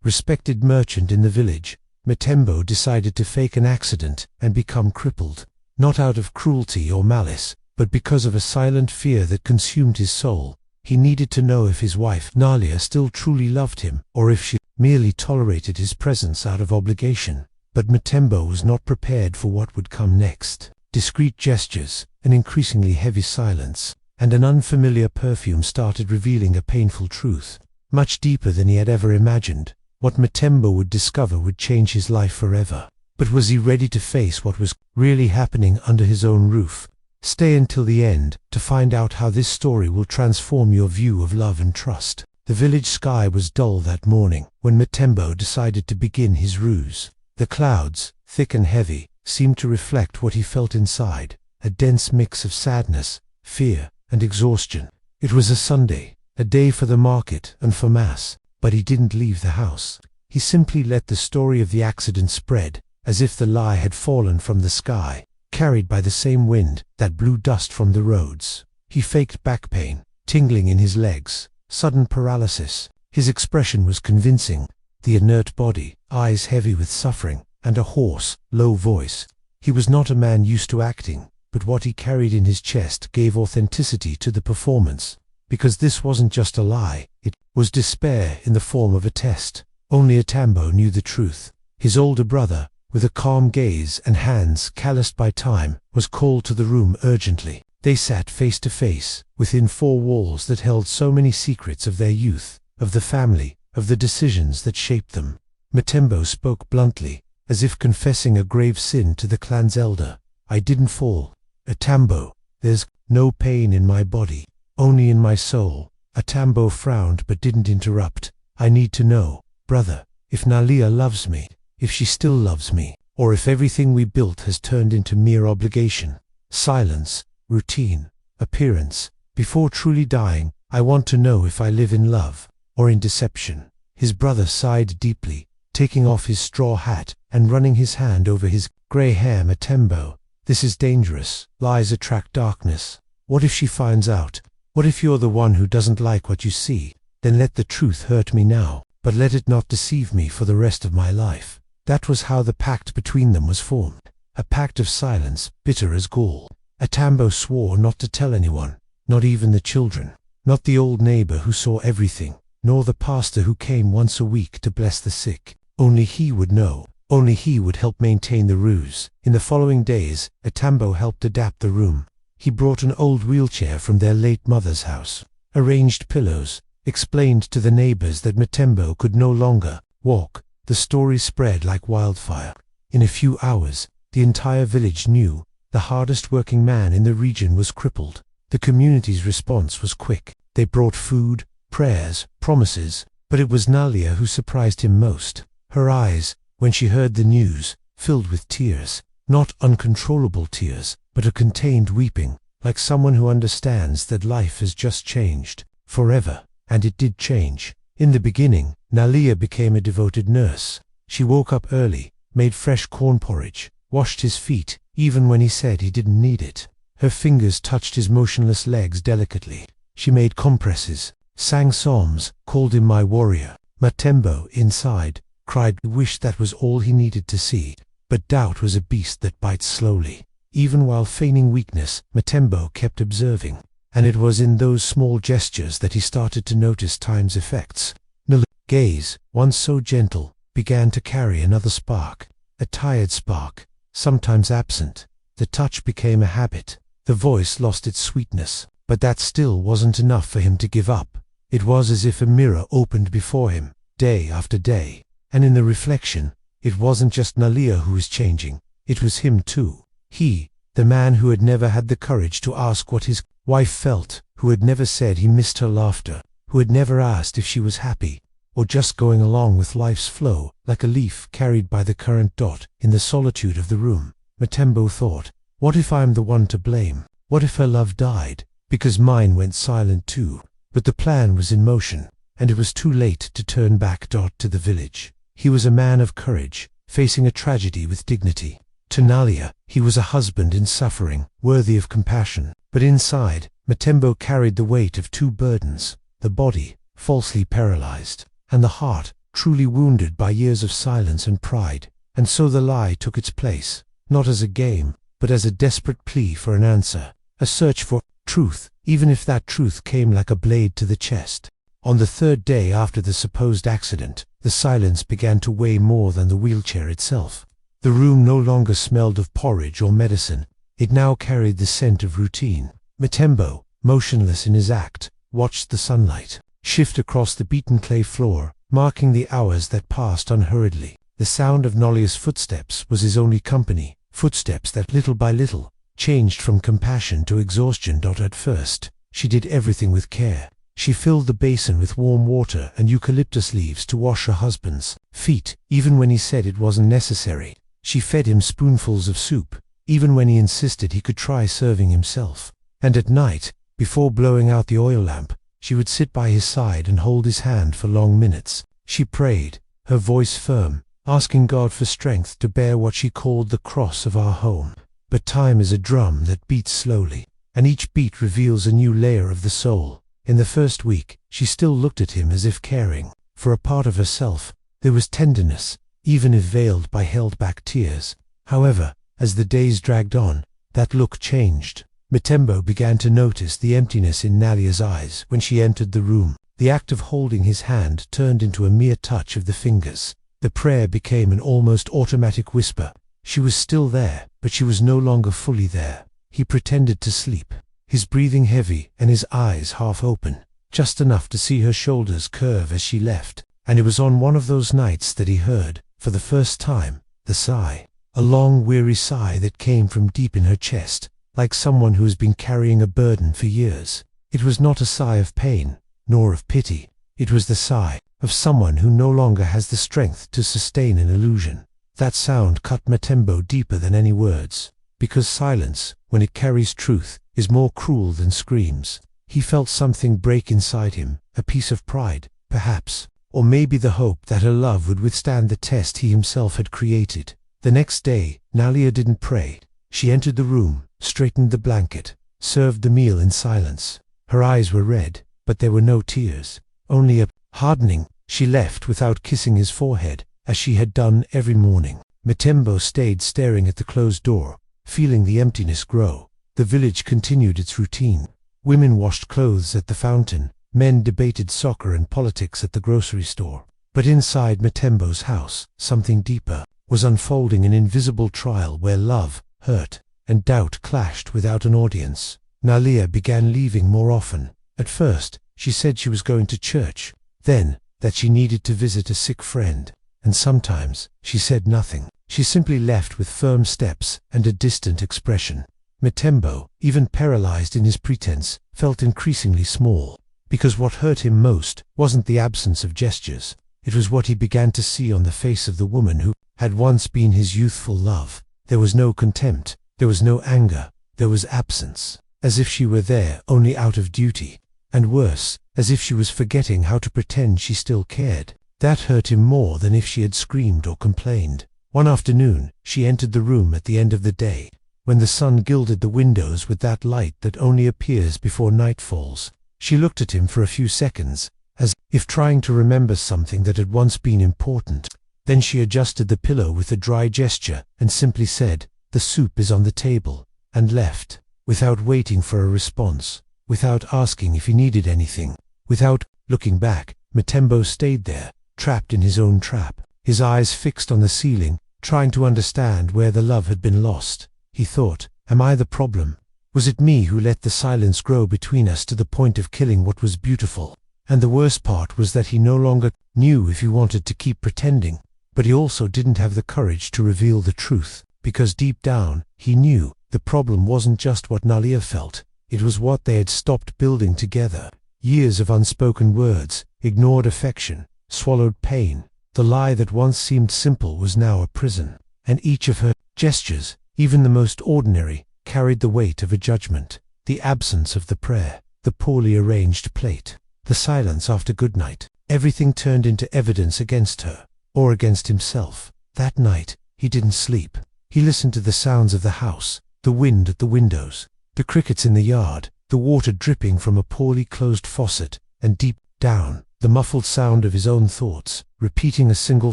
respected merchant in the village, Matembo decided to fake an accident and become crippled, not out of cruelty or malice, but because of a silent fear that consumed his soul. He needed to know if his wife, Nalia, still truly loved him, or if she merely tolerated his presence out of obligation. But Matembo was not prepared for what would come next. Discreet gestures, an increasingly heavy silence, and an unfamiliar perfume started revealing a painful truth, much deeper than he had ever imagined. What Matembo would discover would change his life forever. But was he ready to face what was really happening under his own roof? Stay until the end to find out how this story will transform your view of love and trust. The village sky was dull that morning when Matembo decided to begin his ruse. The clouds, thick and heavy, seemed to reflect what he felt inside, a dense mix of sadness, fear, and exhaustion. It was a Sunday, a day for the market and for mass, but he didn't leave the house. He simply let the story of the accident spread, as if the lie had fallen from the sky, carried by the same wind that blew dust from the roads. He faked back pain, tingling in his legs, sudden paralysis. His expression was convincing, the inert body, eyes heavy with suffering, and a hoarse, low voice. He was not a man used to acting, but what he carried in his chest gave authenticity to the performance. Because this wasn't just a lie, it was despair in the form of a test. Only Matembo knew the truth. His older brother, with a calm gaze and hands calloused by time, was called to the room urgently. They sat face to face, within four walls that held so many secrets of their youth, of the family, of the decisions that shaped them. Matembo spoke bluntly, as if confessing a grave sin to the clan's elder. "I didn't fall. Matembo, there's no pain in my body, only in my soul." Matembo frowned but didn't interrupt. "I need to know, brother, if Nalia loves me, if she still loves me, or if everything we built has turned into mere obligation, silence, routine, appearance. Before truly dying, I want to know if I live in love, or in deception." His brother sighed deeply, taking off his straw hat and running his hand over his grey hair. "Matembo, this is dangerous. Lies attract darkness. What if she finds out? What if you're the one who doesn't like what you see? Then let the truth hurt me now, but let it not deceive me for the rest of my life." That was how the pact between them was formed, a pact of silence, bitter as gall. Matembo swore not to tell anyone, not even the children, not the old neighbor who saw everything, nor the pastor who came once a week to bless the sick. Only he would know, only he would help maintain the ruse. In the following days, Matembo helped adapt the room. He brought an old wheelchair from their late mother's house, arranged pillows, explained to the neighbors that Matembo could no longer walk. The story spread like wildfire. In a few hours, the entire village knew the hardest working man in the region was crippled. The community's response was quick. They brought food, prayers, promises, but it was Nalia who surprised him most. Her eyes, when she heard the news, filled with tears, not uncontrollable tears, but a contained weeping, like someone who understands that life has just changed, forever. And it did change. In the beginning, Nalia became a devoted nurse. She woke up early, made fresh corn porridge, washed his feet, even when he said he didn't need it. Her fingers touched his motionless legs delicately. She made compresses, sang psalms, called him my warrior. Matembo, inside, cried, wished that was all he needed to see. But doubt was a beast that bites slowly. Even while feigning weakness, Matembo kept observing. And it was in those small gestures that he started to notice time's effects. Nalia's gaze, once so gentle, began to carry another spark, a tired spark, sometimes absent. The touch became a habit. The voice lost its sweetness, but that still wasn't enough for him to give up. It was as if a mirror opened before him, day after day, and in the reflection, it wasn't just Nalia who was changing, it was him too. He, the man who had never had the courage to ask what his wife felt, who had never said he missed her laughter, who had never asked if she was happy, or just going along with life's flow, like a leaf carried by the current. In the solitude of the room, Matembo thought, what if I'm the one to blame? What if her love died, because mine went silent too? But the plan was in motion, and it was too late to turn back. To the village, he was a man of courage, facing a tragedy with dignity. To Nalia, he was a husband in suffering, worthy of compassion. But inside, Matembo carried the weight of two burdens, the body, falsely paralyzed, and the heart, truly wounded by years of silence and pride. And so the lie took its place, not as a game, but as a desperate plea for an answer, a search for truth, even if that truth came like a blade to the chest. On the third day after the supposed accident, the silence began to weigh more than the wheelchair itself. The room no longer smelled of porridge or medicine. It now carried the scent of routine. Mutembo, motionless in his act, watched the sunlight shift across the beaten clay floor, marking the hours that passed unhurriedly. The sound of Nolia's footsteps was his only company, footsteps that little by little changed from compassion to exhaustion. At first, she did everything with care. She filled the basin with warm water and eucalyptus leaves to wash her husband's feet, even when he said it wasn't necessary. She fed him spoonfuls of soup, even when he insisted he could try serving himself. And at night, before blowing out the oil lamp, she would sit by his side and hold his hand for long minutes. She prayed, her voice firm, asking God for strength to bear what she called the cross of our home. But time is a drum that beats slowly, and each beat reveals a new layer of the soul. In the first week, she still looked at him as if caring. For a part of herself, there was tenderness, even if veiled by held-back tears. However, as the days dragged on, that look changed. Mutembo began to notice the emptiness in Nalia's eyes when she entered the room. The act of holding his hand turned into a mere touch of the fingers. The prayer became an almost automatic whisper. She was still there, but she was no longer fully there. He pretended to sleep, his breathing heavy and his eyes half open, just enough to see her shoulders curve as she left. And it was on one of those nights that he heard, for the first time, the sigh. A long, weary sigh that came from deep in her chest, like someone who has been carrying a burden for years. It was not a sigh of pain, nor of pity. It was the sigh of someone who no longer has the strength to sustain an illusion. That sound cut Mutembo deeper than any words, because silence, when it carries truth, is more cruel than screams. He felt something break inside him, a piece of pride, perhaps, or maybe the hope that her love would withstand the test he himself had created. The next day, Nalia didn't pray. She entered the room, straightened the blanket, served the meal in silence. Her eyes were red, but there were no tears, only a hardening. She left without kissing his forehead, as she had done every morning. Mutembo stayed staring at the closed door, feeling the emptiness grow. The village continued its routine. Women washed clothes at the fountain, men debated soccer and politics at the grocery store. But inside Mutembo's house, something deeper was unfolding, an invisible trial where love, hurt, and doubt clashed without an audience. Nalia began leaving more often. At first, she said she was going to church, then that she needed to visit a sick friend, and sometimes she said nothing. She simply left with firm steps and a distant expression. Mutembo, even paralyzed in his pretense, felt increasingly small, because what hurt him most wasn't the absence of gestures. It was what he began to see on the face of the woman who had once been his youthful love. There was no contempt, there was no anger, there was absence, as if she were there only out of duty, and worse, as if she was forgetting how to pretend she still cared. That hurt him more than if she had screamed or complained. One afternoon, she entered the room at the end of the day, when the sun gilded the windows with that light that only appears before night falls. She looked at him for a few seconds, as if trying to remember something that had once been important. Then she adjusted the pillow with a dry gesture and simply said, "The soup is on the table," and left, without waiting for a response, without asking if he needed anything, without looking back. Mutembo stayed there, trapped in his own trap, his eyes fixed on the ceiling, trying to understand where the love had been lost. He thought, am I the problem? Was it me who let the silence grow between us to the point of killing what was beautiful? And the worst part was that he no longer knew if he wanted to keep pretending, but he also didn't have the courage to reveal the truth, because deep down, he knew the problem wasn't just what Nalia felt, it was what they had stopped building together. Years of unspoken words, ignored affection, swallowed pain. The lie that once seemed simple was now a prison, and each of her gestures, even the most ordinary, carried the weight of a judgment. The absence of the prayer, the poorly arranged plate, the silence after goodnight, everything turned into evidence against her, or against himself. That night, he didn't sleep. He listened to the sounds of the house, the wind at the windows, the crickets in the yard, the water dripping from a poorly closed faucet, and deep down, the muffled sound of his own thoughts, repeating a single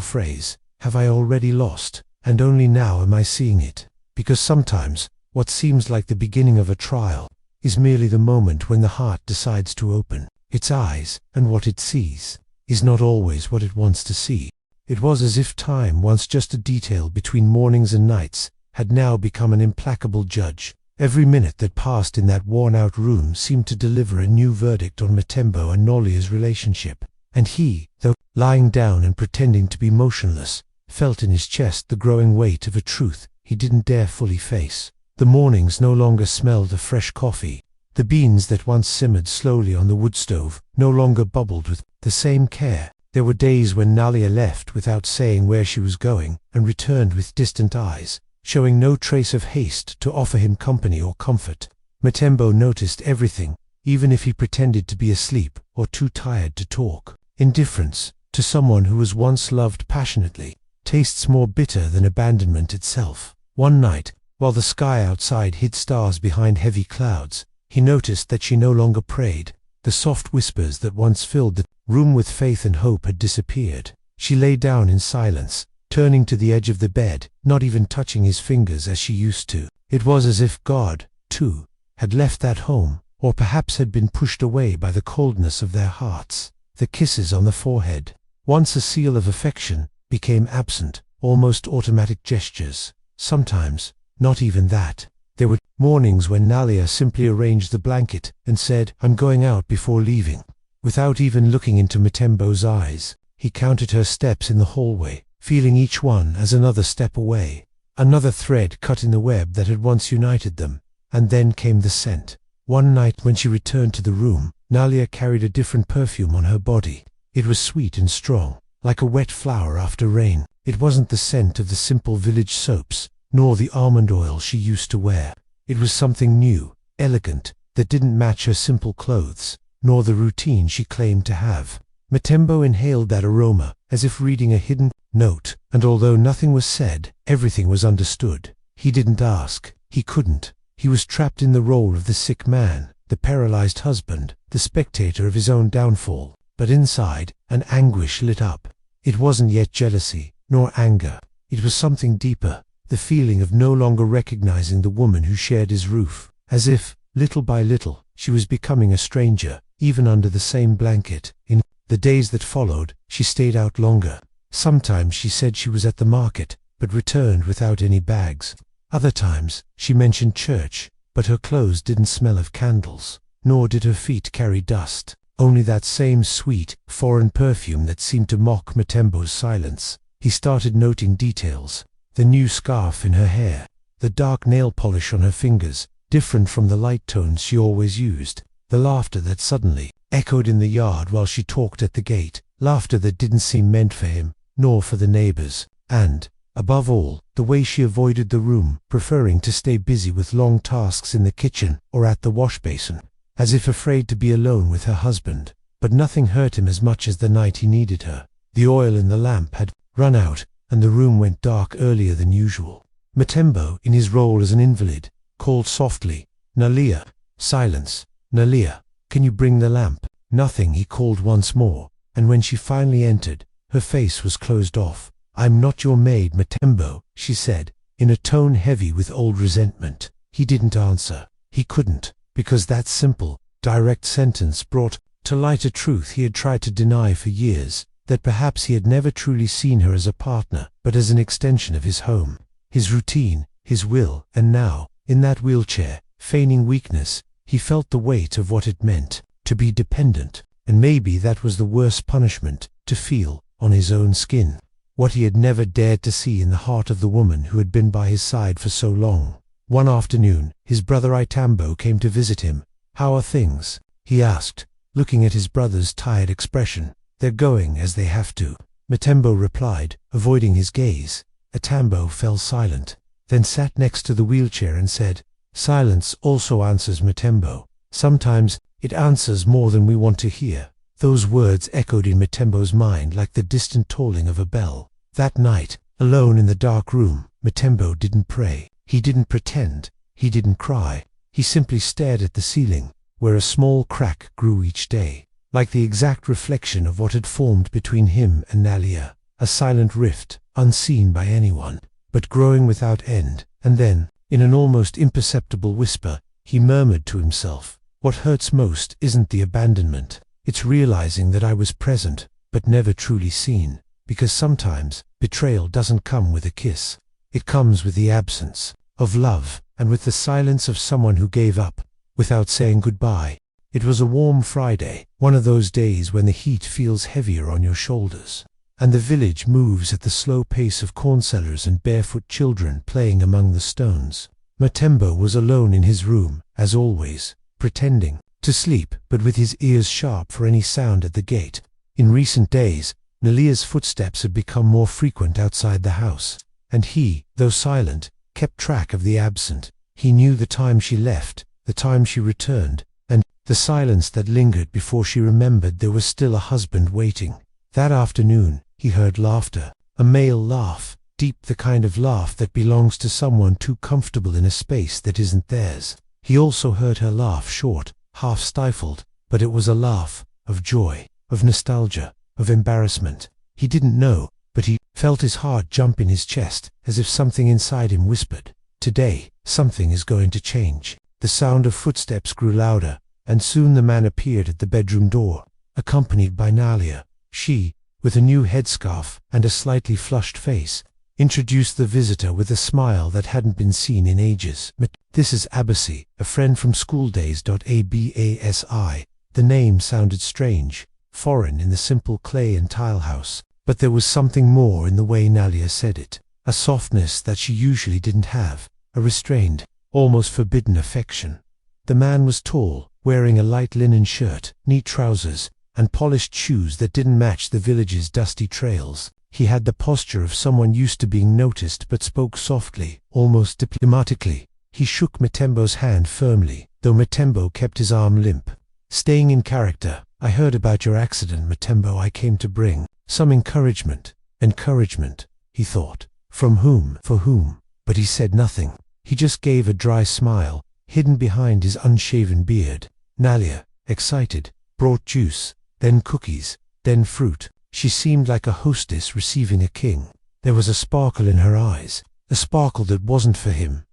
phrase, "Have I already lost? And only now am I seeing it?" Because sometimes, what seems like the beginning of a trial is merely the moment when the heart decides to open its eyes, and what it sees is not always what it wants to see. It was as if time, once just a detail between mornings and nights, had now become an implacable judge. Every minute that passed in that worn-out room seemed to deliver a new verdict on Mutembo and Nolia's relationship, and he, though lying down and pretending to be motionless, felt in his chest the growing weight of a truth he didn't dare fully face. The mornings no longer smelled of fresh coffee. The beans that once simmered slowly on the wood stove no longer bubbled with the same care. There were days when Nalia left without saying where she was going, and returned with distant eyes, showing no trace of haste to offer him company or comfort. Mutembo noticed everything, even if he pretended to be asleep or too tired to talk. Indifference, to someone who was once loved passionately, tastes more bitter than abandonment itself. One night, while the sky outside hid stars behind heavy clouds, he noticed that she no longer prayed. The soft whispers that once filled the room with faith and hope had disappeared. She lay down in silence, turning to the edge of the bed, not even touching his fingers as she used to. It was as if God, too, had left that home, or perhaps had been pushed away by the coldness of their hearts. The kisses on the forehead, once a seal of affection, became absent, almost automatic gestures. Sometimes, not even that. There were mornings when Nalia simply arranged the blanket and said, "I'm going out," before leaving. Without even looking into Mutembo's eyes, he counted her steps in the hallway, feeling each one as another step away, another thread cut in the web that had once united them. And then came the scent. One night when she returned to the room, Nalia carried a different perfume on her body. It was sweet and strong, like a wet flower after rain. It wasn't the scent of the simple village soaps, nor the almond oil she used to wear. It was something new, elegant, that didn't match her simple clothes, nor the routine she claimed to have. Mutembo inhaled that aroma, as if reading a hidden note, and although nothing was said, everything was understood. He didn't ask, he couldn't. He was trapped in the role of the sick man, the paralyzed husband, the spectator of his own downfall. But inside, an anguish lit up. It wasn't yet jealousy, nor anger. It was something deeper, the feeling of no longer recognizing the woman who shared his roof, as if, little by little, she was becoming a stranger, even under the same blanket. In the days that followed, she stayed out longer. Sometimes she said she was at the market, but returned without any bags. Other times, she mentioned church, but her clothes didn't smell of candles, nor did her feet carry dust, only that same sweet, foreign perfume that seemed to mock Mutembo's silence. He started noting details. The new scarf in her hair, the dark nail polish on her fingers, different from the light tones she always used, the laughter that suddenly echoed in the yard while she talked at the gate, laughter that didn't seem meant for him, nor for the neighbors, and, above all, the way she avoided the room, preferring to stay busy with long tasks in the kitchen or at the wash basin, as if afraid to be alone with her husband. But nothing hurt him as much as the night he needed her. The oil in the lamp had run out, and the room went dark earlier than usual. Mutembo, in his role as an invalid, called softly, "Nalia." Silence. "Nalia, can you bring the lamp?" Nothing. He called once more, and when she finally entered, her face was closed off. "I'm not your maid, Mutembo," she said, in a tone heavy with old resentment. He didn't answer. He couldn't, because that simple, direct sentence brought to light a truth he had tried to deny for years, that perhaps he had never truly seen her as a partner, but as an extension of his home, his routine, his will. And now, in that wheelchair, feigning weakness, he felt the weight of what it meant to be dependent, and maybe that was the worst punishment to feel on his own skin, what he had never dared to see in the heart of the woman who had been by his side for so long. One afternoon, his brother Itambo came to visit him. "How are things?" he asked, looking at his brother's tired expression. "They're going as they have to," Mutembo replied, avoiding his gaze. Itambo fell silent, then sat next to the wheelchair and said, "Silence also answers, Mutembo. Sometimes it answers more than we want to hear." Those words echoed in Mutembo's mind like the distant tolling of a bell. That night, alone in the dark room, Mutembo didn't pray. He didn't pretend. He didn't cry. He simply stared at the ceiling, where a small crack grew each day. like the exact reflection of what had formed between him and Nalia, a silent rift, unseen by anyone, but growing without end. And then, in an almost imperceptible whisper, he murmured to himself, "What hurts most isn't the abandonment, it's realizing that I was present, but never truly seen, because sometimes betrayal doesn't come with a kiss. It comes with the absence of love, and with the silence of someone who gave up, without saying goodbye." It was a warm Friday, one of those days when the heat feels heavier on your shoulders, and the village moves at the slow pace of corn sellers and barefoot children playing among the stones. Matembo was alone in his room, as always, pretending to sleep, but with his ears sharp for any sound at the gate. In recent days, Nalia's footsteps had become more frequent outside the house, and he, though silent, kept track of the absent. He knew the time she left, the time she returned, and the silence that lingered before she remembered there was still a husband waiting. That afternoon, he heard laughter, a male laugh, deep, the kind of laugh that belongs to someone too comfortable in a space that isn't theirs. He also heard her laugh, short, half stifled, but it was a laugh of joy, of nostalgia, of embarrassment. He didn't know, but he felt his heart jump in his chest, as if something inside him whispered, "Today, something is going to change." The sound of footsteps grew louder, and soon the man appeared at the bedroom door, accompanied by Nalia. She, with a new headscarf and a slightly flushed face, introduced the visitor with a smile that hadn't been seen in ages. "This is Abasi, a friend from school days. Abasi. The name sounded strange, foreign in the simple clay and tile house, but there was something more in the way Nalia said it, a softness that she usually didn't have, a restrained, almost forbidden affection. The man was tall, wearing a light linen shirt, neat trousers, and polished shoes that didn't match the village's dusty trails. He had the posture of someone used to being noticed, but spoke softly, almost diplomatically. He shook Matembo's hand firmly, though Matembo kept his arm limp. "Staying in character, I heard about your accident, Matembo. I came to bring some encouragement." Encouragement, he thought. From whom? For whom? But he said nothing. He just gave a dry smile, hidden behind his unshaven beard. Nalia, excited, brought juice, then cookies, then fruit. She seemed like a hostess receiving a king. There was a sparkle in her eyes, a sparkle that wasn't for him.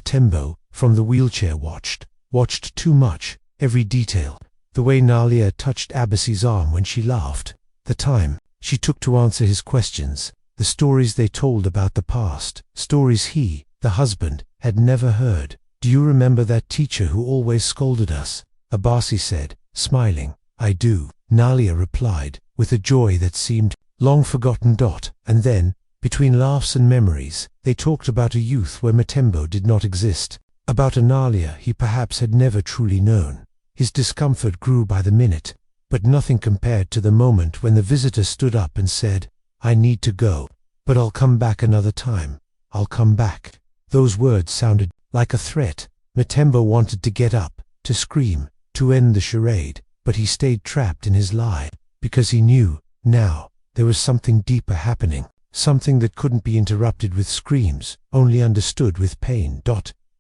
Tembo, from the wheelchair, watched too much, every detail. The way Nalia touched Abasi's arm when she laughed, the time she took to answer his questions, the stories they told about the past, stories he, the husband, had never heard. "Do you remember that teacher who always scolded us?" Abasi said, smiling. "I do," Nalia replied, with a joy that seemed long forgotten. And then, between laughs and memories, they talked about a youth where Matembo did not exist, about a Nalia he perhaps had never truly known. His discomfort grew by the minute, but nothing compared to the moment when the visitor stood up and said, "I need to go, but I'll come back another time. I'll come back." Those words sounded like a threat. Matembo wanted to get up, to scream, to end the charade, but he stayed trapped in his lie, because he knew, now, there was something deeper happening, something that couldn't be interrupted with screams, only understood with pain.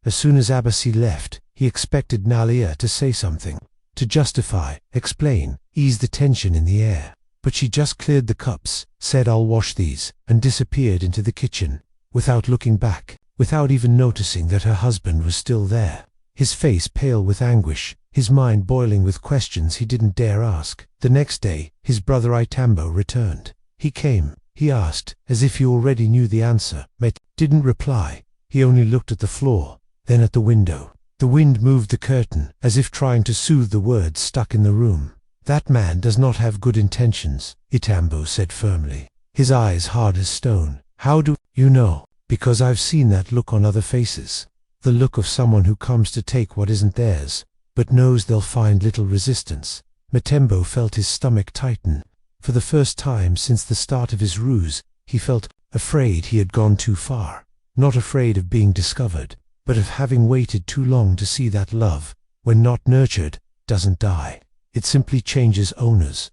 As soon as Abasi left, he expected Nalia to say something, to justify, explain, ease the tension in the air. But she just cleared the cups, said, "I'll wash these," and disappeared into the kitchen, without looking back, without even noticing that her husband was still there, his face pale with anguish, his mind boiling with questions he didn't dare ask. The next day, his brother Itambo returned. He came, he asked, as if he already knew the answer. Met didn't reply. He only looked at the floor, then at the window. The wind moved the curtain, as if trying to soothe the words stuck in the room. "That man does not have good intentions," Itambo said firmly, his eyes hard as stone. "How do you know?" "Because I've seen that look on other faces. The look of someone who comes to take what isn't theirs, but knows they'll find little resistance." Matembo felt his stomach tighten. For the first time since the start of his ruse, he felt afraid he had gone too far. Not afraid of being discovered, but of having waited too long to see that love, when not nurtured, doesn't die. It simply changes owners.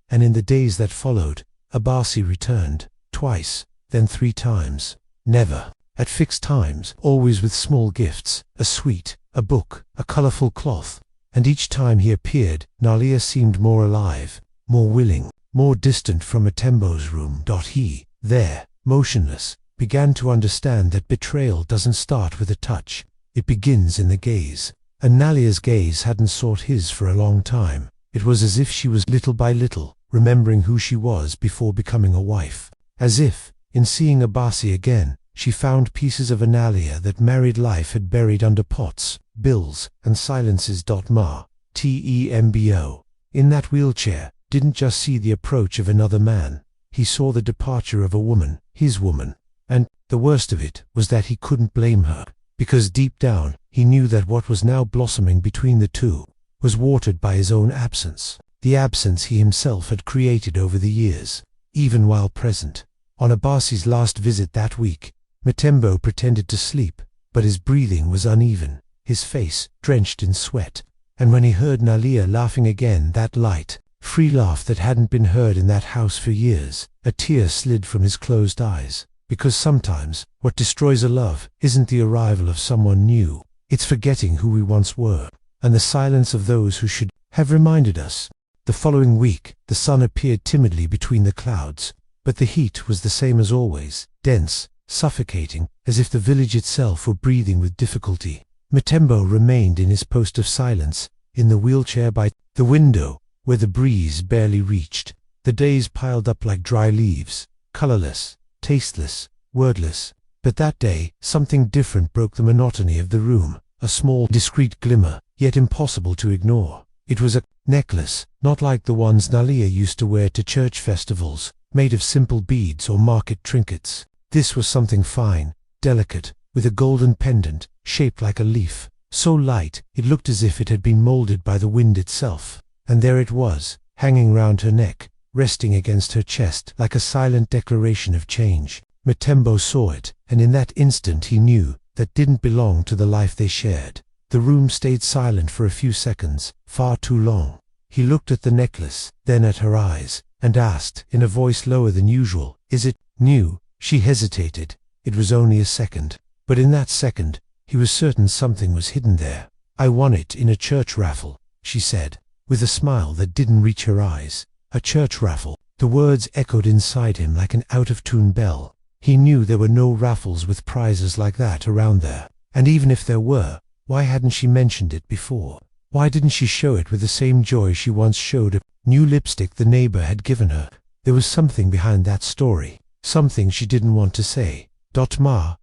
And in the days that followed, Abasi returned, twice, then 3 times. Never at fixed times, always with small gifts, a sweet, a book, a colorful cloth, and each time he appeared, Nalia seemed more alive, more willing, more distant from Matembo's room. He, there, motionless, began to understand that betrayal doesn't start with a touch, it begins in the gaze. And Nalia's gaze hadn't sought his for a long time. It was as if she was little by little remembering who she was before becoming a wife. As if, in seeing Abasi again, she found pieces of Nalia that married life had buried under pots, bills, and silences. Tembo, in that wheelchair, didn't just see the approach of another man. He saw the departure of a woman, his woman. And the worst of it was that he couldn't blame her, because deep down, he knew that what was now blossoming between the two was watered by his own absence, the absence he himself had created over the years. Even while present, on Abasi's last visit that week, Matembo pretended to sleep, but his breathing was uneven, his face drenched in sweat. And when he heard Nalia laughing again, that light, free laugh that hadn't been heard in that house for years, a tear slid from his closed eyes. Because sometimes, what destroys a love isn't the arrival of someone new, it's forgetting who we once were, and the silence of those who should have reminded us. The following week, the sun appeared timidly between the clouds, but the heat was the same as always, dense, suffocating, as if the village itself were breathing with difficulty. Matembo remained in his post of silence, in the wheelchair by the window, where the breeze barely reached. The days piled up like dry leaves, colorless, tasteless, wordless. But that day, something different broke the monotony of the room, a small, discreet glimmer, yet impossible to ignore. It was a necklace, not like the ones Nalia used to wear to church festivals, made of simple beads or market trinkets. This was something fine, delicate, with a golden pendant, shaped like a leaf, so light it looked as if it had been molded by the wind itself. And there it was, hanging round her neck, resting against her chest like a silent declaration of change. Matembo saw it, and in that instant he knew that didn't belong to the life they shared. The room stayed silent for a few seconds, far too long. He looked at the necklace, then at her eyes, and asked, in a voice lower than usual, "Is it new?" She hesitated. It was only a second. But in that second, he was certain something was hidden there. "I won it in a church raffle," she said, with a smile that didn't reach her eyes. A church raffle. The words echoed inside him like an out-of-tune bell. He knew there were no raffles with prizes like that around there. And even if there were, why hadn't she mentioned it before? Why didn't she show it with the same joy she once showed a new lipstick the neighbor had given her? There was something behind that story, something she didn't want to say. Tembo,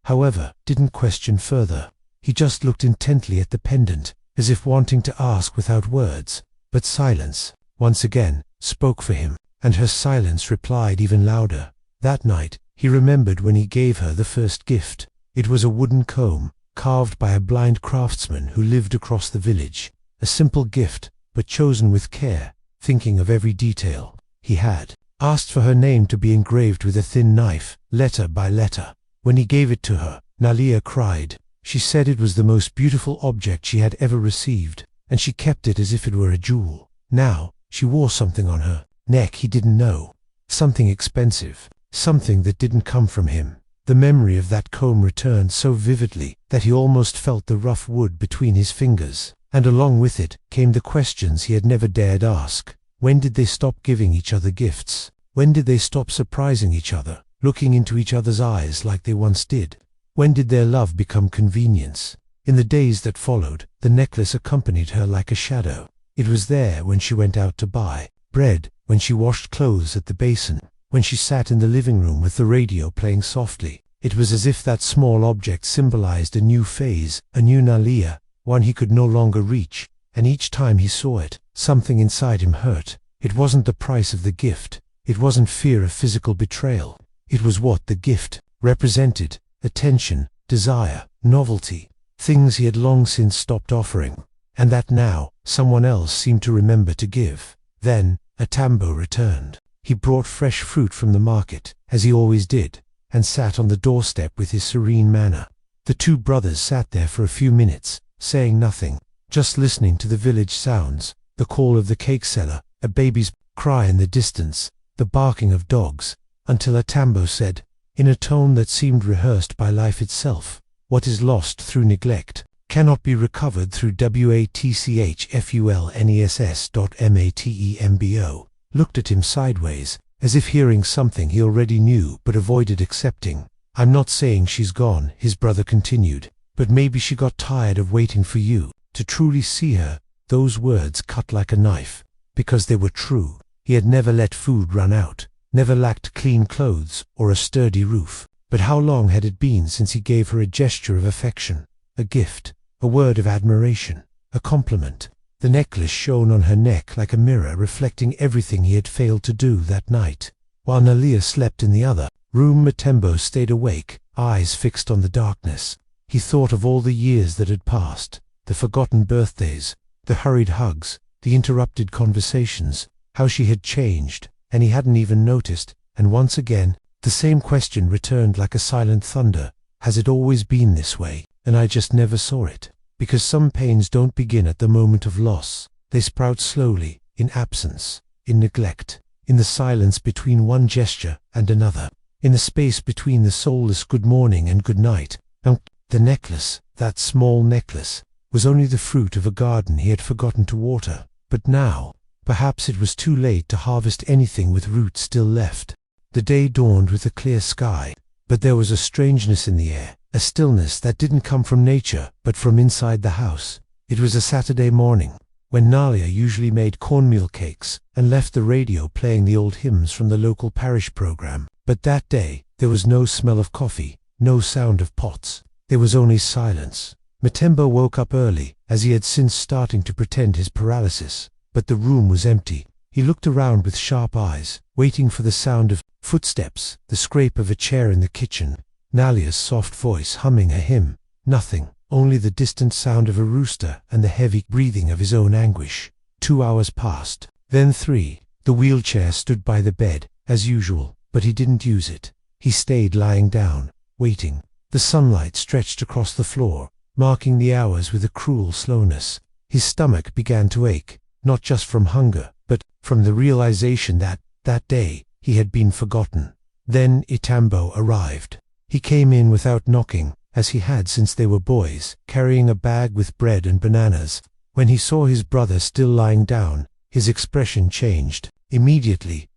however, didn't question further. He just looked intently at the pendant, as if wanting to ask without words. But silence, once again, spoke for him, and her silence replied even louder. That night, he remembered when he gave her the first gift. It was a wooden comb, carved by a blind craftsman who lived across the village. A simple gift, but chosen with care, thinking of every detail. He had asked for her name to be engraved with a thin knife, letter by letter. When he gave it to her, Nalia cried. She said it was the most beautiful object she had ever received, and she kept it as if it were a jewel. Now, she wore something on her neck he didn't know. Something expensive, something that didn't come from him. The memory of that comb returned so vividly that he almost felt the rough wood between his fingers. And along with it came the questions he had never dared ask. When did they stop giving each other gifts? When did they stop surprising each other, looking into each other's eyes like they once did? When did their love become convenience? In the days that followed, the necklace accompanied her like a shadow. It was there when she went out to buy bread, when she washed clothes at the basin, when she sat in the living room with the radio playing softly. It was as if that small object symbolized a new phase, a new Nalia, one he could no longer reach, and each time he saw it, something inside him hurt. It wasn't the price of the gift. It wasn't fear of physical betrayal. It was what the gift represented: attention, desire, novelty, things he had long since stopped offering, and that now someone else seemed to remember to give. Then Matembo returned. He brought fresh fruit from the market, as he always did, and sat on the doorstep with his serene manner. The two brothers sat there for a few minutes, saying nothing, just listening to the village sounds, the call of the cake seller, a baby's cry in the distance, the barking of dogs, until Matembo said, in a tone that seemed rehearsed by life itself, "What is lost through neglect cannot be recovered through WATCHFULNESS.MATEMBO, looked at him sideways, as if hearing something he already knew but avoided accepting. I'm not saying she's gone, his brother continued, but maybe she got tired of waiting for you to truly see her. Those words cut like a knife, because they were true. He had never let food run out, never lacked clean clothes or a sturdy roof. But how long had it been since he gave her a gesture of affection, a gift, a word of admiration, a compliment? The necklace shone on her neck like a mirror reflecting everything he had failed to do that night. While Nalia slept in the other room, Matembo stayed awake, eyes fixed on the darkness. He thought of all the years that had passed, the forgotten birthdays, the hurried hugs, the interrupted conversations, how she had changed, and he hadn't even noticed. And once again, the same question returned like a silent thunder. Has it always been this way, and I just never saw it? Because some pains don't begin at the moment of loss. They sprout slowly, in absence, in neglect, in the silence between one gesture and another, in the space between the soulless good morning and good night. And the necklace, that small necklace, was only the fruit of a garden he had forgotten to water. But now, perhaps it was too late to harvest anything with roots still left. The day dawned with a clear sky, but there was a strangeness in the air, a stillness that didn't come from nature, but from inside the house. It was a Saturday morning, when Nalia usually made cornmeal cakes and left the radio playing the old hymns from the local parish program. But that day, there was no smell of coffee, no sound of pots. There was only silence. Matembo woke up early, as he had since starting to pretend his paralysis, but the room was empty. He looked around with sharp eyes, waiting for the sound of footsteps, the scrape of a chair in the kitchen, Nalia's soft voice humming a hymn. Nothing, only the distant sound of a rooster and the heavy breathing of his own anguish. 2 hours passed, then 3. The wheelchair stood by the bed, as usual, but he didn't use it. He stayed lying down, waiting. The sunlight stretched across the floor, marking the hours with a cruel slowness. His stomach began to ache, not just from hunger, but from the realization that day, he had been forgotten. Then Itambo arrived. He came in without knocking, as he had since they were boys, carrying a bag with bread and bananas. When he saw his brother still lying down, his expression changed. Immediately,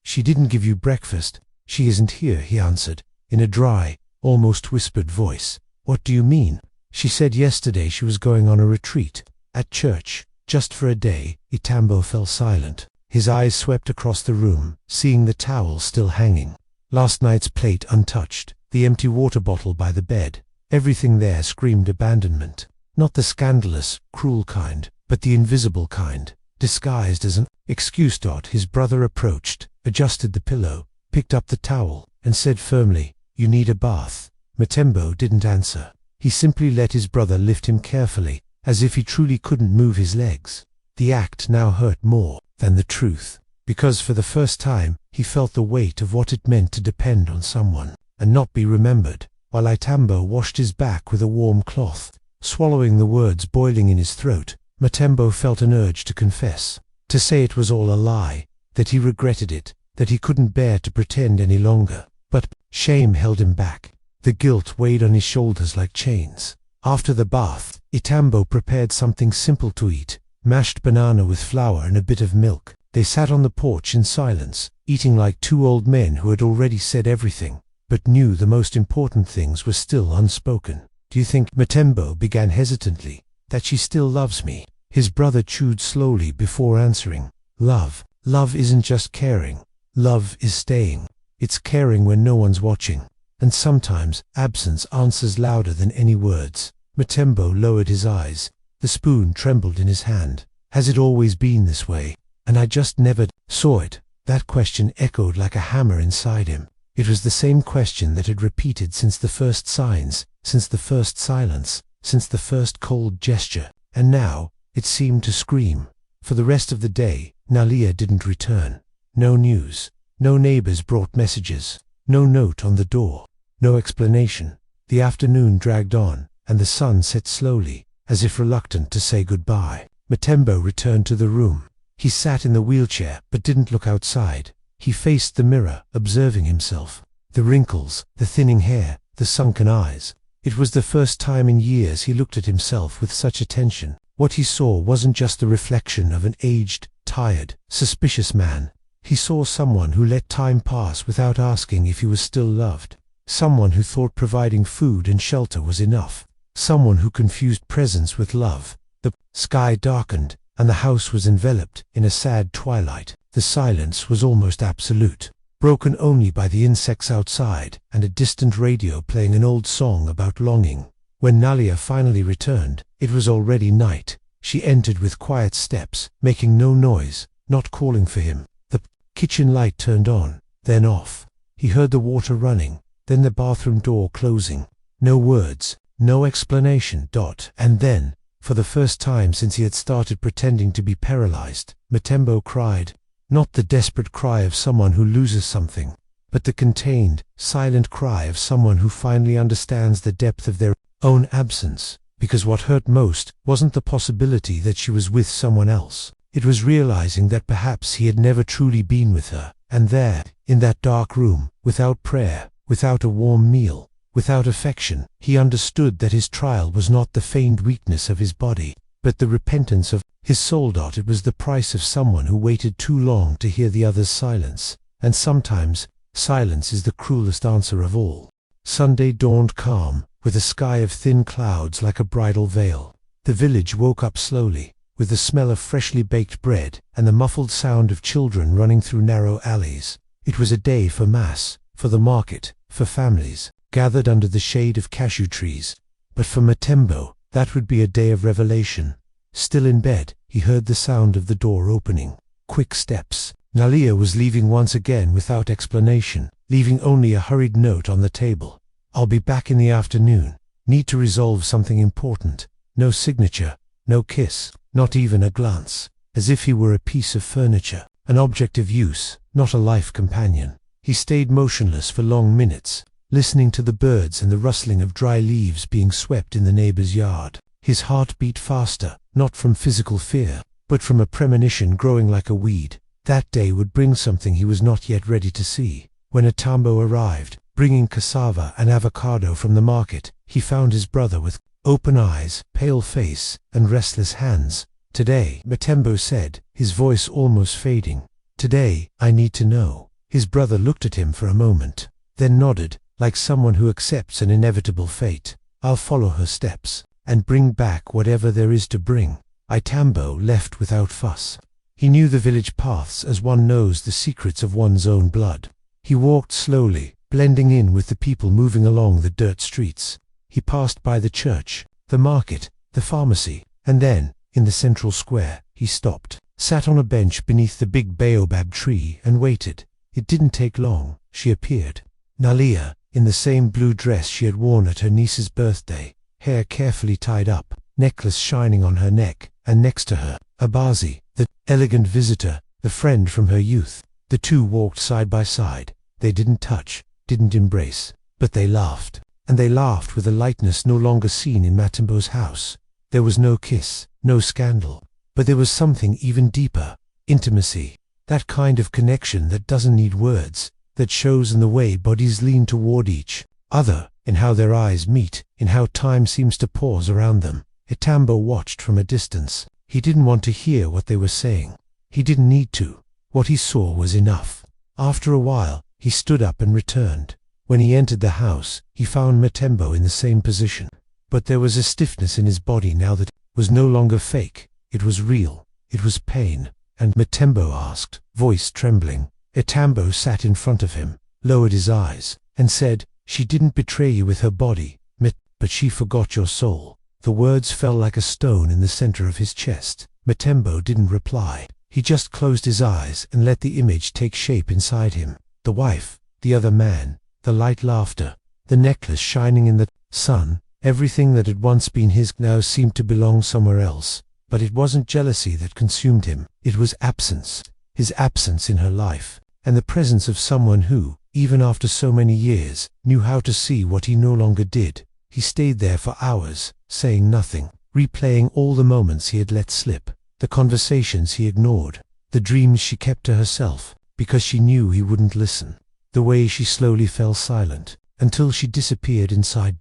"She didn't give you breakfast." "She isn't here," he answered, in a dry, almost whispered voice. "What do you mean?" "She said yesterday she was going on a retreat, at church, just for a day." Itambo fell silent. His eyes swept across the room, seeing the towel still hanging, last night's plate untouched, the empty water bottle by the bed. Everything there screamed abandonment. Not the scandalous, cruel kind, but the invisible kind, disguised as an excuse. His brother approached, adjusted the pillow, picked up the towel, and said firmly, "You need a bath." Matembo didn't answer. He simply let his brother lift him carefully, as if he truly couldn't move his legs. The act now hurt more than the truth, because for the first time he felt the weight of what it meant to depend on someone and not be remembered. While Itambo washed his back with a warm cloth, swallowing the words boiling in his throat, Matembo felt an urge to confess, to say it was all a lie, that he regretted it, that he couldn't bear to pretend any longer. But shame held him back. The guilt weighed on his shoulders like chains. After the bath, Itambo prepared something simple to eat, mashed banana with flour and a bit of milk. They sat on the porch in silence, eating like two old men who had already said everything, but knew the most important things were still unspoken. "Do you think," Matembo began hesitantly, "that she still loves me?" His brother chewed slowly before answering. Love isn't just caring. Love is staying. It's caring when no one's watching. And sometimes absence answers louder than any words. Matembo lowered his eyes. The spoon trembled in his hand. "Has it always been this way? And I just never saw it?" That question echoed like a hammer inside him. It was the same question that had repeated since the first signs, since the first silence, since the first cold gesture. And now, it seemed to scream. For the rest of the day, Nalia didn't return. No news. No neighbors brought messages. No note on the door. No explanation. The afternoon dragged on, and the sun set slowly, as if reluctant to say goodbye. Matembo returned to the room. He sat in the wheelchair, but didn't look outside. He faced the mirror, observing himself. The wrinkles, the thinning hair, the sunken eyes. It was the first time in years he looked at himself with such attention. What he saw wasn't just the reflection of an aged, tired, suspicious man. He saw someone who let time pass without asking if he was still loved. Someone who thought providing food and shelter was enough. Someone who confused presence with love. The sky darkened, and the house was enveloped in a sad twilight. The silence was almost absolute, broken only by the insects outside and a distant radio playing an old song about longing. When Nalia finally returned, it was already night. She entered with quiet steps, making no noise, not calling for him. The kitchen light turned on, then off. He heard the water running, then the bathroom door closing. No words, no explanation. And then, for the first time since he had started pretending to be paralyzed, Mutembo cried. Not the desperate cry of someone who loses something, but the contained, silent cry of someone who finally understands the depth of their own absence. Because what hurt most wasn't the possibility that she was with someone else. It was realizing that perhaps he had never truly been with her. And there, in that dark room, without prayer, without a warm meal, without affection, he understood that his trial was not the feigned weakness of his body, but the repentance of his soul. It was the price of someone who waited too long to hear the other's silence, and sometimes silence is the cruelest answer of all. Sunday dawned calm, with a sky of thin clouds like a bridal veil. The village woke up slowly, with the smell of freshly baked bread and the muffled sound of children running through narrow alleys. It was a day for mass, for the market, for families, gathered under the shade of cashew trees. But for Mutembo, that would be a day of revelation. Still in bed, he heard the sound of the door opening. Quick steps. Nalia was leaving once again without explanation, leaving only a hurried note on the table. I'll be back in the afternoon. Need to resolve something important. No signature, no kiss, not even a glance. As if he were a piece of furniture, an object of use, not a life companion. He stayed motionless for long minutes, listening to the birds and the rustling of dry leaves being swept in the neighbor's yard. His heart beat faster, not from physical fear, but from a premonition growing like a weed. That day would bring something he was not yet ready to see. When Mutembo arrived, bringing cassava and avocado from the market, he found his brother with open eyes, pale face, and restless hands. Today, Mutembo said, his voice almost fading. Today, I need to know. His brother looked at him for a moment, then nodded, like someone who accepts an inevitable fate. I'll follow her steps, and bring back whatever there is to bring. Mutembo left without fuss. He knew the village paths as one knows the secrets of one's own blood. He walked slowly, blending in with the people moving along the dirt streets. He passed by the church, the market, the pharmacy, and then, in the central square, he stopped, sat on a bench beneath the big baobab tree and waited. It didn't take long. She appeared. Nalia, in the same blue dress she had worn at her niece's birthday, hair carefully tied up, necklace shining on her neck, and next to her, Abazi, the elegant visitor, the friend from her youth. The two walked side by side. They didn't touch, didn't embrace, but they laughed. And they laughed with a lightness no longer seen in Mutembo's house. There was no kiss, no scandal, but there was something even deeper, intimacy. That kind of connection that doesn't need words, that shows in the way bodies lean toward each other, in how their eyes meet, in how time seems to pause around them. Mutembo watched from a distance. He didn't want to hear what they were saying. He didn't need to. What he saw was enough. After a while, he stood up and returned. When he entered the house, he found Mutembo in the same position. But there was a stiffness in his body now that was no longer fake. It was real. It was pain. And Mutembo asked, voice trembling. Mutembo sat in front of him, lowered his eyes, and said, "She didn't betray you with her body, but she forgot your soul." The words fell like a stone in the center of his chest. Mutembo didn't reply. He just closed his eyes and let the image take shape inside him. The wife, the other man, the light laughter, the necklace shining in the sun, everything that had once been his now seemed to belong somewhere else. But it wasn't jealousy that consumed him. It was absence. His absence in her life, and the presence of someone who, even after so many years, knew how to see what he no longer did. He stayed there for hours, saying nothing, replaying all the moments he had let slip, the conversations he ignored, the dreams she kept to herself, because she knew he wouldn't listen. The way she slowly fell silent, until she disappeared inside.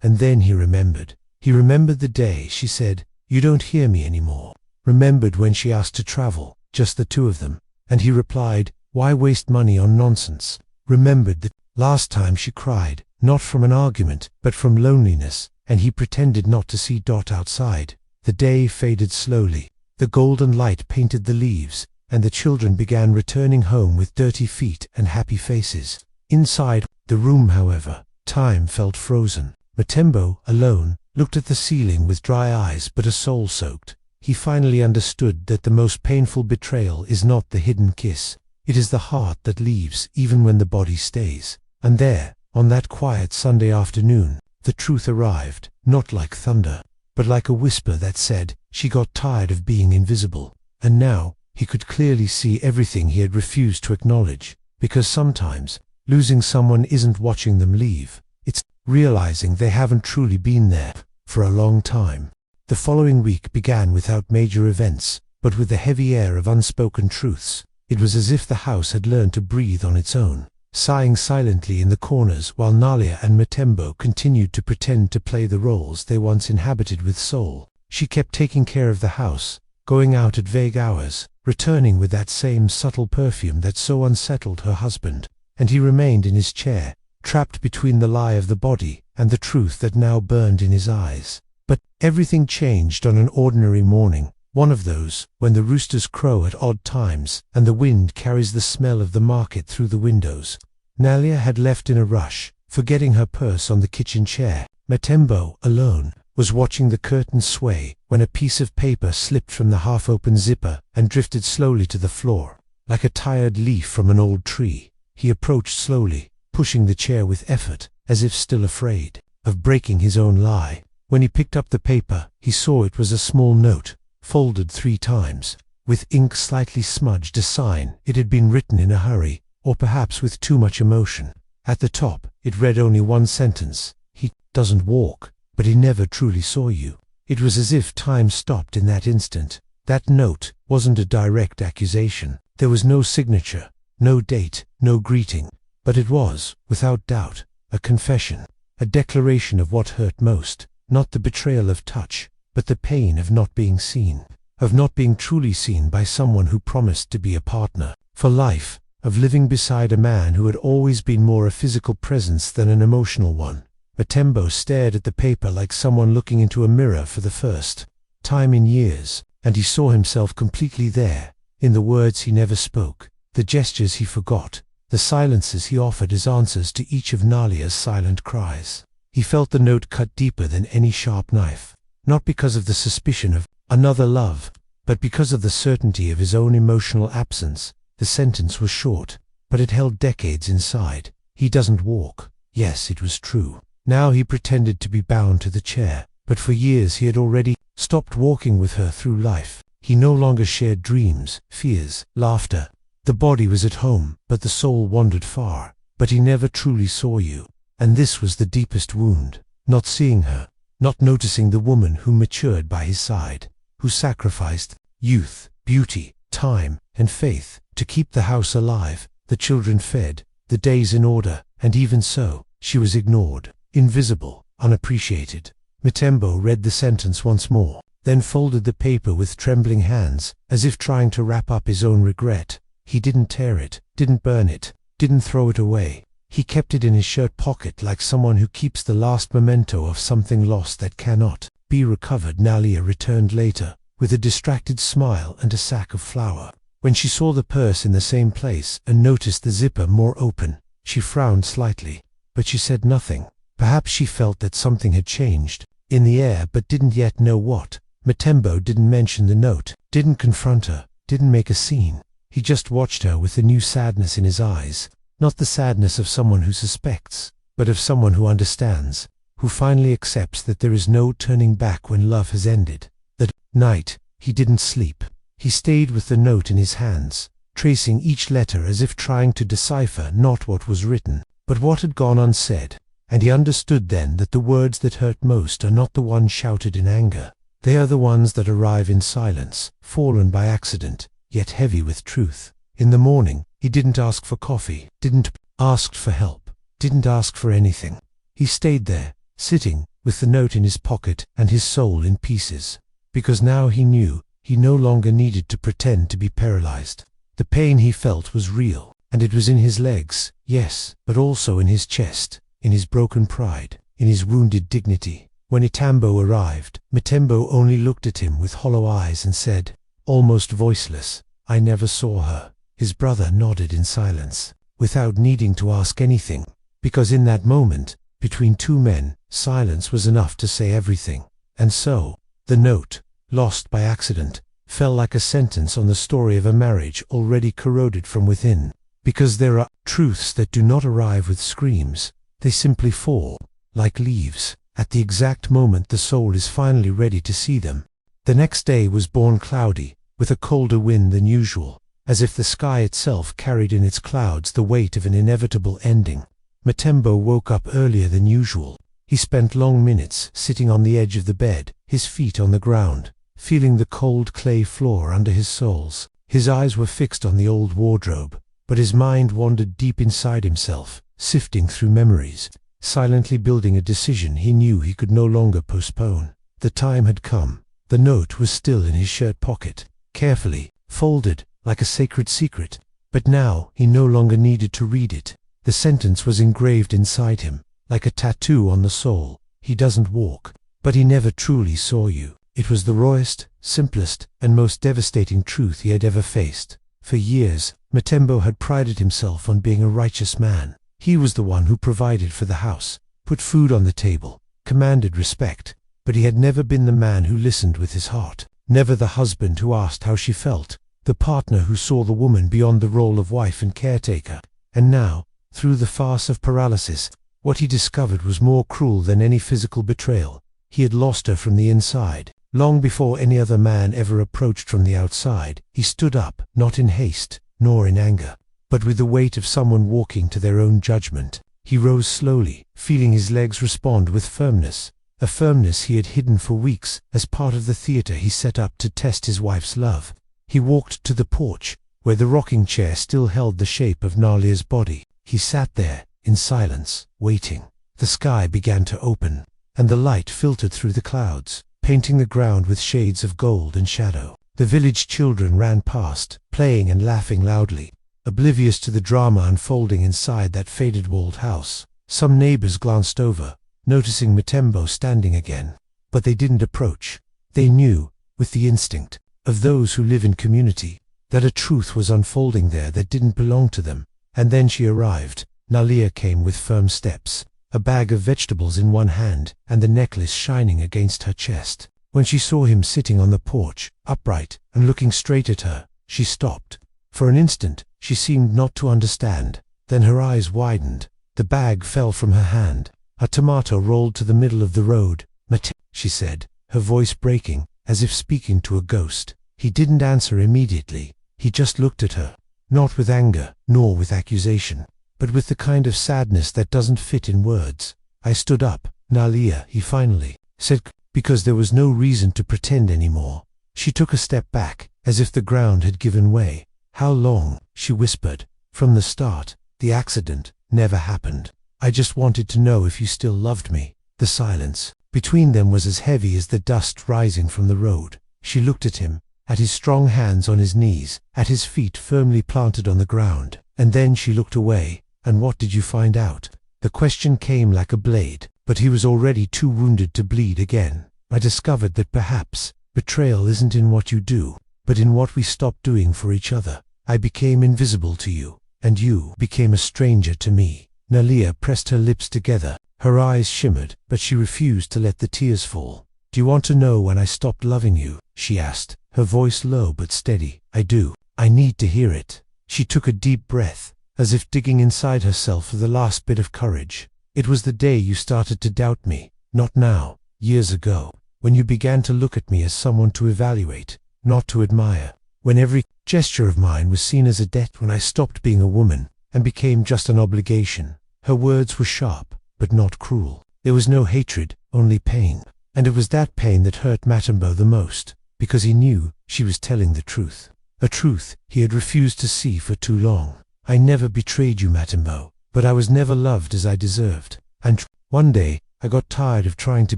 and then he remembered. He remembered the day she said, "You don't hear me anymore." Remembered when she asked to travel, just the two of them, and he replied, "Why waste money on nonsense?" Remembered the last time she cried, not from an argument, but from loneliness, and he pretended not to see Dot outside. The day faded slowly. The golden light painted the leaves, and the children began returning home with dirty feet and happy faces. Inside the room, however, time felt frozen. Matembo, alone, looked at the ceiling with dry eyes but a soul soaked. He finally understood that the most painful betrayal is not the hidden kiss. It is the heart that leaves even when the body stays. And there, on that quiet Sunday afternoon, the truth arrived, not like thunder, but like a whisper that said she got tired of being invisible. And now, he could clearly see everything he had refused to acknowledge, because sometimes, losing someone isn't watching them leave, it's realizing they haven't truly been there for a long time. The following week began without major events, but with the heavy air of unspoken truths. It was as if the house had learned to breathe on its own, sighing silently in the corners while Nalia and Matembo continued to pretend to play the roles they once inhabited with soul. She kept taking care of the house, going out at vague hours, returning with that same subtle perfume that so unsettled her husband, and he remained in his chair, trapped between the lie of the body and the truth that now burned in his eyes. But everything changed on an ordinary morning, one of those when the roosters crow at odd times and the wind carries the smell of the market through the windows. Nalia had left in a rush, forgetting her purse on the kitchen chair. Matembo, alone, was watching the curtains sway when a piece of paper slipped from the half-open zipper and drifted slowly to the floor. Like a tired leaf from an old tree, he approached slowly, pushing the chair with effort, as if still afraid of breaking his own lie. When he picked up the paper, he saw it was a small note, folded 3 times, with ink slightly smudged, a sign it had been written in a hurry, or perhaps with too much emotion. At the top, it read only one sentence: "He doesn't walk, but he never truly saw you." It was as if time stopped in that instant. That note wasn't a direct accusation. There was no signature, no date, no greeting, but it was, without doubt, a confession, a declaration of what hurt most. Not the betrayal of touch, but the pain of not being seen, of not being truly seen by someone who promised to be a partner for life, of living beside a man who had always been more a physical presence than an emotional one. Matembo stared at the paper like someone looking into a mirror for the first time in years, and he saw himself completely there, in the words he never spoke, the gestures he forgot, the silences he offered as answers to each of Nalia's silent cries. He felt the note cut deeper than any sharp knife, not because of the suspicion of another love, but because of the certainty of his own emotional absence. The sentence was short, but it held decades inside. He doesn't walk. Yes, it was true. Now he pretended to be bound to the chair, but for years he had already stopped walking with her through life. He no longer shared dreams, fears, laughter. The body was at home, but the soul wandered far. But he never truly saw you. And this was the deepest wound, not seeing her, not noticing the woman who matured by his side, who sacrificed youth, beauty, time, and faith to keep the house alive, the children fed, the days in order, and even so, she was ignored, invisible, unappreciated. Matembo read the sentence once more, then folded the paper with trembling hands, as if trying to wrap up his own regret. He didn't tear it, didn't burn it, didn't throw it away. He kept it in his shirt pocket like someone who keeps the last memento of something lost that cannot be recovered. Nalia returned later, with a distracted smile and a sack of flour. When she saw the purse in the same place and noticed the zipper more open, she frowned slightly, but she said nothing. Perhaps she felt that something had changed in the air but didn't yet know what. Matembo didn't mention the note, didn't confront her, didn't make a scene. He just watched her with a new sadness in his eyes. Not the sadness of someone who suspects, but of someone who understands, who finally accepts that there is no turning back when love has ended. That night, he didn't sleep. He stayed with the note in his hands, tracing each letter as if trying to decipher not what was written, but what had gone unsaid. And he understood then that the words that hurt most are not the ones shouted in anger. They are the ones that arrive in silence, fallen by accident, yet heavy with truth. In the morning, he didn't ask for coffee, didn't ask for help, didn't ask for anything. He stayed there, sitting, with the note in his pocket and his soul in pieces. Because now he knew, he no longer needed to pretend to be paralyzed. The pain he felt was real, and it was in his legs, yes, but also in his chest, in his broken pride, in his wounded dignity. When Itambo arrived, Mutembo only looked at him with hollow eyes and said, almost voiceless, "I never saw her." His brother nodded in silence, without needing to ask anything, because in that moment, between two men, silence was enough to say everything. And so, the note, lost by accident, fell like a sentence on the story of a marriage already corroded from within. Because there are truths that do not arrive with screams, they simply fall, like leaves, at the exact moment the soul is finally ready to see them. The next day was born cloudy, with a colder wind than usual, as if the sky itself carried in its clouds the weight of an inevitable ending. Mutembo woke up earlier than usual. He spent long minutes sitting on the edge of the bed, his feet on the ground, feeling the cold clay floor under his soles. His eyes were fixed on the old wardrobe, but his mind wandered deep inside himself, sifting through memories, silently building a decision he knew he could no longer postpone. The time had come. The note was still in his shirt pocket, carefully folded, like a sacred secret, but now he no longer needed to read it. The sentence was engraved inside him, like a tattoo on the soul. He doesn't walk, but he never truly saw you. It was the rawest, simplest, and most devastating truth he had ever faced. For years, Mutembo had prided himself on being a righteous man. He was the one who provided for the house, put food on the table, commanded respect, but he had never been the man who listened with his heart, never the husband who asked how she felt, the partner who saw the woman beyond the role of wife and caretaker. And now, through the farce of paralysis, what he discovered was more cruel than any physical betrayal. He had lost her from the inside. Long before any other man ever approached from the outside, he stood up, not in haste, nor in anger, but with the weight of someone walking to their own judgment. He rose slowly, feeling his legs respond with firmness, a firmness he had hidden for weeks as part of the theater he set up to test his wife's love. He walked to the porch, where the rocking chair still held the shape of Nalia's body. He sat there, in silence, waiting. The sky began to open, and the light filtered through the clouds, painting the ground with shades of gold and shadow. The village children ran past, playing and laughing loudly, oblivious to the drama unfolding inside that faded walled house. Some neighbors glanced over, noticing Mutembo standing again, but they didn't approach. They knew, with the instinct of those who live in community, that a truth was unfolding there that didn't belong to them. And then she arrived. Nalia came with firm steps, a bag of vegetables in one hand and the necklace shining against her chest. When she saw him sitting on the porch, upright and looking straight at her, she stopped. For an instant, she seemed not to understand. Then her eyes widened. The bag fell from her hand. A tomato rolled to the middle of the road. "Mate," she said, her voice breaking, as if speaking to a ghost. He didn't answer immediately. He just looked at her, not with anger, nor with accusation, but with the kind of sadness that doesn't fit in words. "I stood up, Nalia," he finally said, because there was no reason to pretend anymore. She took a step back, as if the ground had given way. "How long?" she whispered. "From the start. The accident never happened. I just wanted to know if you still loved me." The silence between them was as heavy as the dust rising from the road. She looked at him, at his strong hands on his knees, at his feet firmly planted on the ground, and then she looked away. "And what did you find out?" The question came like a blade, but he was already too wounded to bleed again. "I discovered that perhaps betrayal isn't in what you do, but in what we stop doing for each other. I became invisible to you, and you became a stranger to me." Nalia pressed her lips together. Her eyes shimmered, but she refused to let the tears fall. "Do you want to know when I stopped loving you?" she asked, her voice low but steady. "I do. I need to hear it." She took a deep breath, as if digging inside herself for the last bit of courage. "It was the day you started to doubt me. Not now. Years ago. When you began to look at me as someone to evaluate, not to admire. When every gesture of mine was seen as a debt. When I stopped being a woman and became just an obligation." Her words were sharp, but not cruel. There was no hatred, only pain. And it was that pain that hurt Mutembo the most, because he knew she was telling the truth. A truth he had refused to see for too long. "I never betrayed you, Mutembo, but I was never loved as I deserved. And one day, I got tired of trying to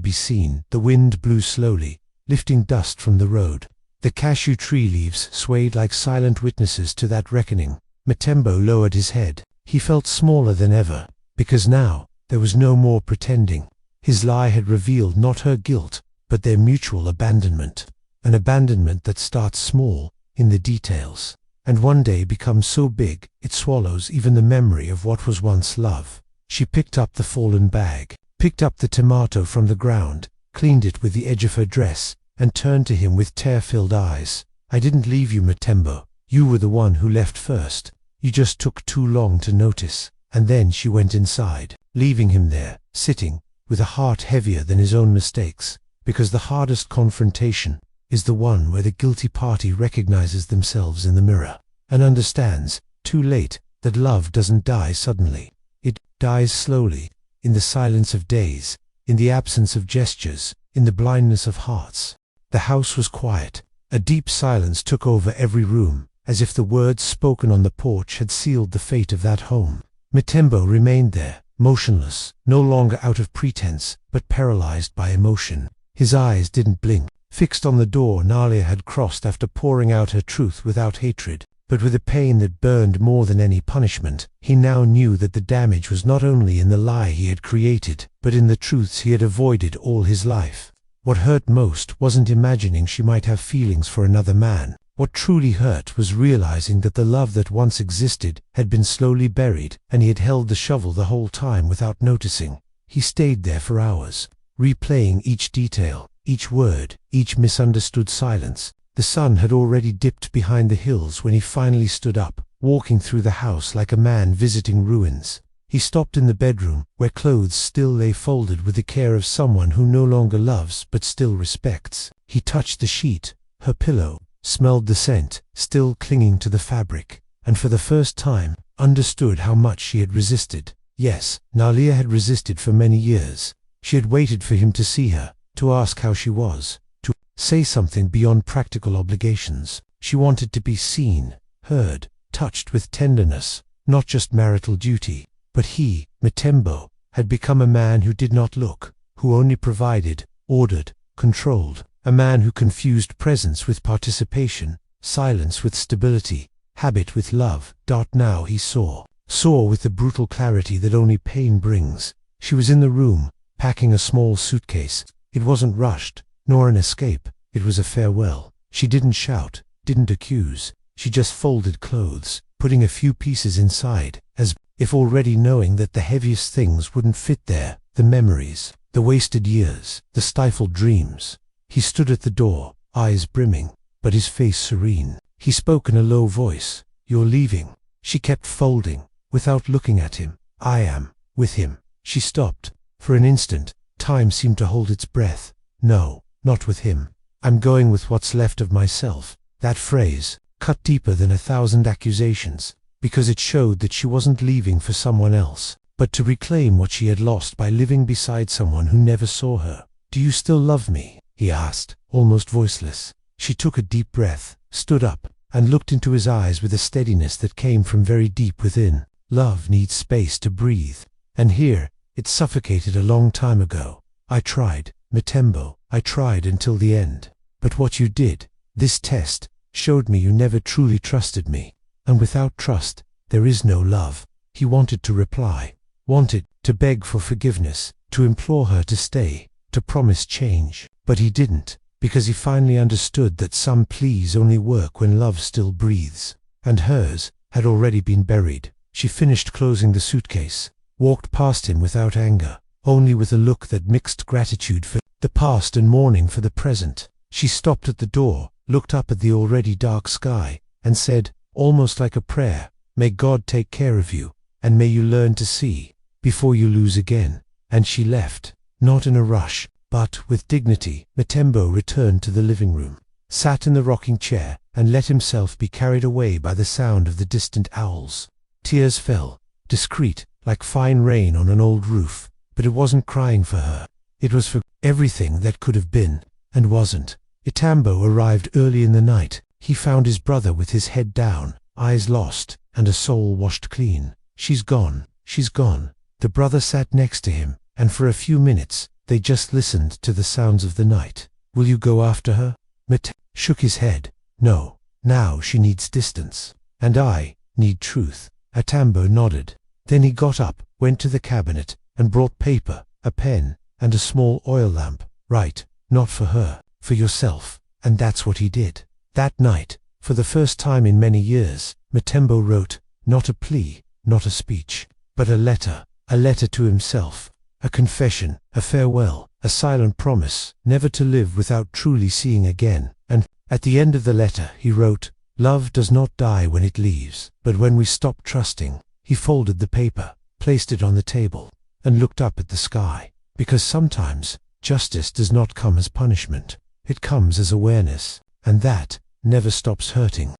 be seen. The wind blew slowly, lifting dust from the road. The cashew tree leaves swayed like silent witnesses to that reckoning. Mutembo lowered his head. He felt smaller than ever, because now there was no more pretending. His lie had revealed not her guilt, but their mutual abandonment. An abandonment that starts small, in the details, and one day becomes so big it swallows even the memory of what was once love. She picked up the fallen bag, picked up the tomato from the ground, cleaned it with the edge of her dress, and turned to him with tear-filled eyes. "I didn't leave you, Mutembo. You were the one who left first. You just took too long to notice." And then she went inside, leaving him there, sitting, with a heart heavier than his own mistakes, because the hardest confrontation is the one where the guilty party recognizes themselves in the mirror, and understands, too late, that love doesn't die suddenly. It dies slowly, in the silence of days, in the absence of gestures, in the blindness of hearts. The house was quiet. A deep silence took over every room, as if the words spoken on the porch had sealed the fate of that home. Mutembo remained there, motionless, no longer out of pretense, but paralyzed by emotion. His eyes didn't blink, fixed on the door Nalia had crossed after pouring out her truth without hatred, but with a pain that burned more than any punishment. He now knew that the damage was not only in the lie he had created, but in the truths he had avoided all his life. What hurt most wasn't imagining she might have feelings for another man. What truly hurt was realizing that the love that once existed had been slowly buried, and he had held the shovel the whole time without noticing. He stayed there for hours, replaying each detail, each word, each misunderstood silence. The sun had already dipped behind the hills when he finally stood up, walking through the house like a man visiting ruins. He stopped in the bedroom, where clothes still lay folded with the care of someone who no longer loves but still respects. He touched the sheet, her pillow, smelled the scent, still clinging to the fabric, and for the first time, understood how much she had resisted. Yes, Nalia had resisted for many years. She had waited for him to see her, to ask how she was, to say something beyond practical obligations. She wanted to be seen, heard, touched with tenderness, not just marital duty. But he, Mutembo, had become a man who did not look, who only provided, ordered, controlled, a man who confused presence with participation, silence with stability, habit with love. Now he saw with the brutal clarity that only pain brings. She was in the room, packing a small suitcase. It wasn't rushed, nor an escape, it was a farewell. She didn't shout, didn't accuse, she just folded clothes, putting a few pieces inside, as if already knowing that the heaviest things wouldn't fit there, the memories, the wasted years, the stifled dreams. He stood at the door, eyes brimming, but his face serene. He spoke in a low voice. "You're leaving." She kept folding, without looking at him. "I am, with him." She stopped. For an instant, time seemed to hold its breath. "No, not with him. I'm going with what's left of myself." That phrase cut deeper than 1,000 accusations, because it showed that she wasn't leaving for someone else, but to reclaim what she had lost by living beside someone who never saw her. "Do you still love me?" he asked, almost voiceless. She took a deep breath, stood up, and looked into his eyes with a steadiness that came from very deep within. Love needs space to breathe, and here, it suffocated a long time ago. "I tried, Mutembo, I tried until the end. But what you did, this test, showed me you never truly trusted me. And without trust, there is no love." He wanted to reply, wanted to beg for forgiveness, to implore her to stay, to promise change. But he didn't, because he finally understood that some pleas only work when love still breathes. And hers had already been buried. She finished closing the suitcase, walked past him without anger, only with a look that mixed gratitude for the past and mourning for the present. She stopped at the door, looked up at the already dark sky, and said, almost like a prayer, "May God take care of you, and may you learn to see, before you lose again." And she left, not in a rush, but with dignity. Mutembo returned to the living room, sat in the rocking chair, and let himself be carried away by the sound of the distant owls. Tears fell, discreet, like fine rain on an old roof, but it wasn't crying for her. It was for everything that could have been, and wasn't. Mutembo arrived early in the night. He found his brother with his head down, eyes lost, and a soul washed clean. She's gone. The brother sat next to him, and for a few minutes they just listened to the sounds of the night. "Will you go after her?" Matembo shook his head. "No, now she needs distance. And I need truth." Matembo nodded. Then he got up, went to the cabinet, and brought paper, a pen, and a small oil lamp. "Write, not for her, for yourself." And that's what he did. That night, for the first time in many years, Matembo wrote, not a plea, not a speech, but a letter to himself, a confession, a farewell, a silent promise, never to live without truly seeing again. And at the end of the letter he wrote, "Love does not die when it leaves, but when we stop trusting." He folded the paper, placed it on the table, and looked up at the sky, because sometimes justice does not come as punishment. It comes as awareness, and that never stops hurting.